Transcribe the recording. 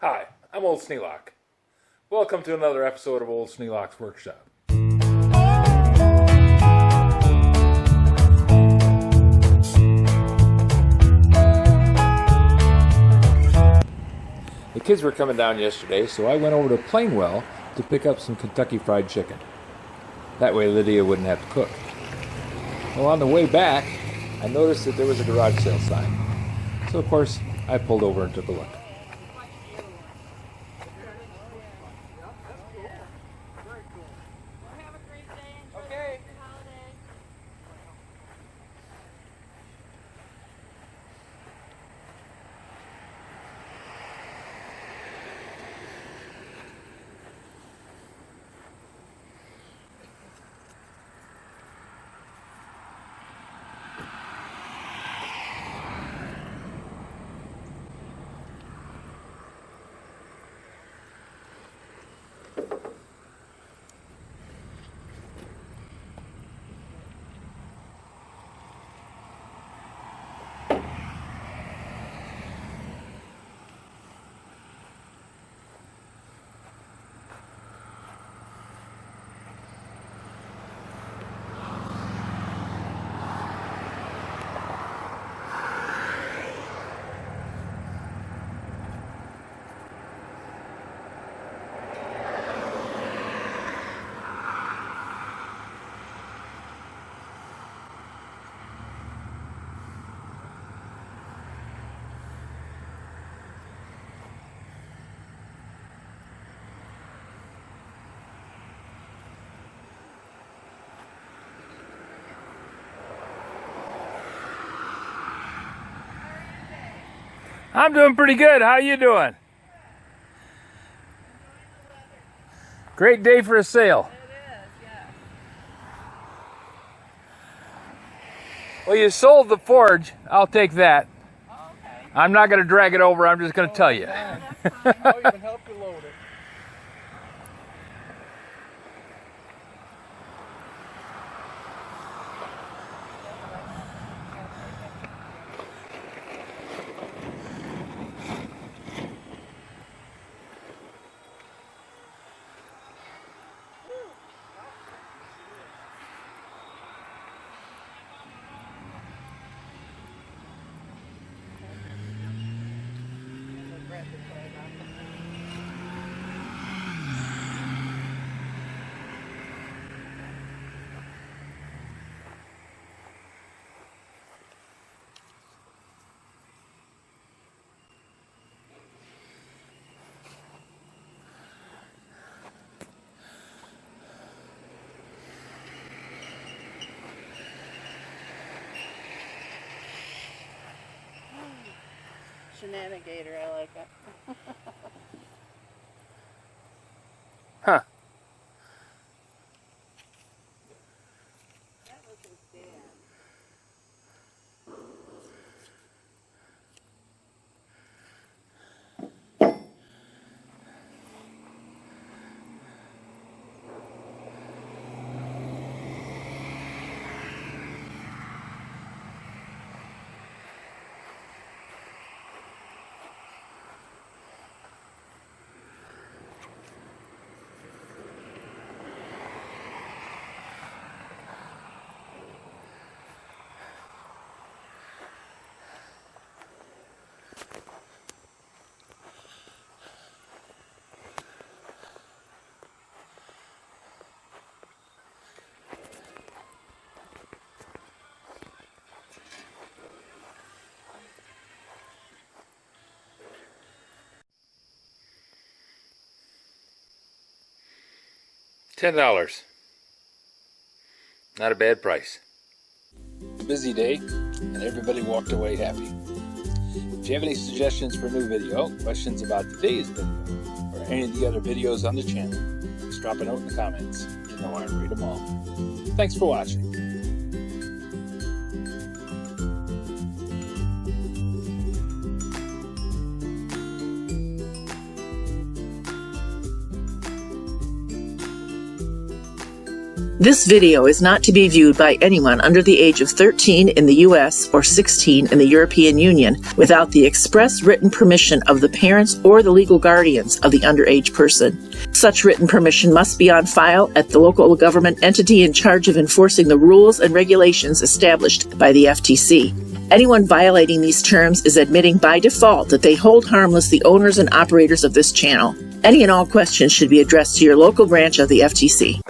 Hi, I'm Old Sneelock. Welcome to another episode of Old Sneelock's Workshop. The kids were coming down yesterday, so I went over to Plainwell to pick up some Kentucky Fried Chicken. That way Lydia wouldn't have to cook. Well, on the way back, I noticed that there was a garage sale sign. So, of course, I pulled over and took a look. I'm doing pretty good. How you doing? Great day for a sale. It is, yeah. Well, you sold the Forge. I'll take that. Oh, okay. I'm not going to drag it over. I'm just going to tell you. That's fine. I'll even help you load it. Gator, I like it. Huh. That was his dad. $10. Not a bad price. Busy day, and everybody walked away happy. If you have any suggestions for a new video, questions about today's video, or any of the other videos on the channel, just drop a note in the comments. You know I read them all. Thanks for watching. This video is not to be viewed by anyone under the age of 13 in the U.S. or 16 in the European Union without the express written permission of the parents or the legal guardians of the underage person. Such written permission must be on file at the local government entity in charge of enforcing the rules and regulations established by the FTC. Anyone violating these terms is admitting by default that they hold harmless the owners and operators of this channel. Any and all questions should be addressed to your local branch of the FTC.